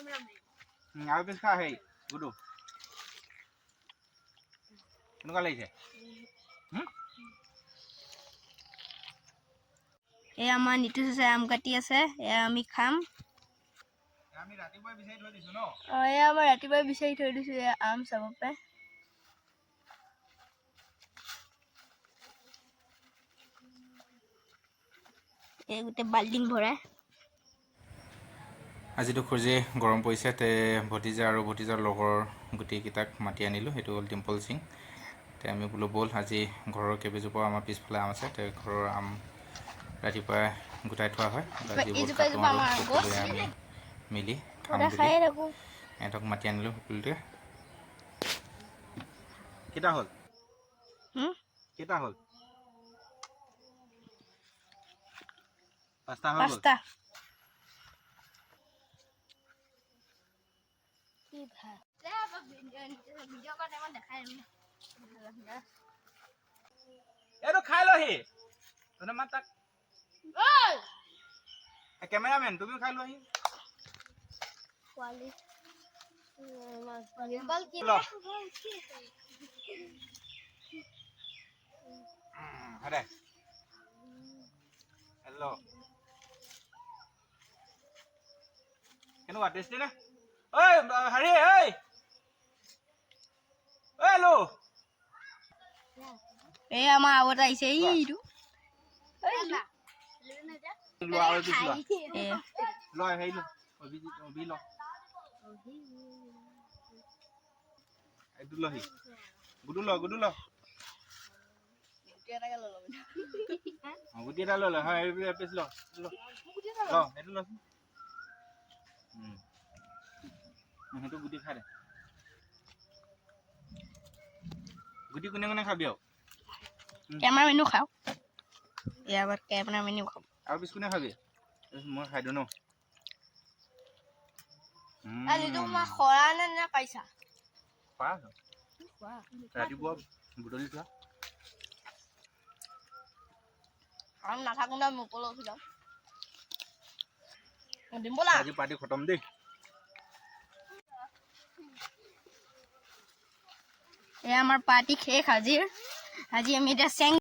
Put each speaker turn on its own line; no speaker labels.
আৰু পিছ খা হেই গুডু কেনেকুৱা লাগিছে
এই আমাৰ নিতু আছে আম কাটি আছে এয়া আমি খাম
আমি ৰাতিপুৱা বিচাৰি থৈ দিছো ন
এয়া আমাৰ ৰাতিপুৱা বিচাৰি থৈ দিছো এয়া আম চাব পাই এই গোটে বাল্টিং ভৰাই
আজিতো খুজি গৰম পৰিছে তে ভতিজা আৰু ভতিজাৰ লগৰ গোটেইকেইটাক মাতি আনিলোঁ সেইটো হ'ল ডিম্পল সিং তে আমি বোলো ব'ল আজি ঘৰৰ কেইবাজোপাও আমাৰ পিছফালে আম আছে তে ঘৰৰ আম ৰাতিপুৱাই গোটাই থোৱা হয় যিবোৰ
এইজোপা
কাটো
এজোপা
আৰু
আমাৰ গছ
সকলোৱে আমি মিলি খাম
সদায়
বুলি
খায়ে থাকো
এহঁতক মাতি আনিলোঁ সকলোতে কেইটা হ'ল কেইটা হ'ল পাঁচটা হৈ গ'ল
কি ভাল ভিডিঅ' কৰা টাইমত দেখাই
এইটো খাই লহি তনে মাত তাক কেমেৰামেন তুমিও খাই লোহি
পোৱালি
হেল্ল' হেল্ল' কেনেকুৱা টেষ্টি নে ঐ হেৰি ঐ হেল্ল'
এই আমাৰ আগত আহিছে এইটো
গুডু ল গুটি এটা লৈ ল হয় পিছ ল সেইটো লচোন সেইটো গুটি খাই দে গুটি কোনে কোনে খাবি আৰু
কেমেৰামেনো খাওঁ ইয়াৰ কেমেৰামেনো খাওঁ
আৰু পিছ কোনে খাবি মই খাই দিওঁ ন
খৰা নে পাইছা
ৰাতিপুৱা বুটলি থোৱা
আমি নাথাকো না মই ওপৰলৈ উঠি যাম ডিম্বলা
আজি পাৰ্টি খতম দেই
এয়া আমাৰ পাৰ্টি শেষ আজি আমি এতিয়া চেং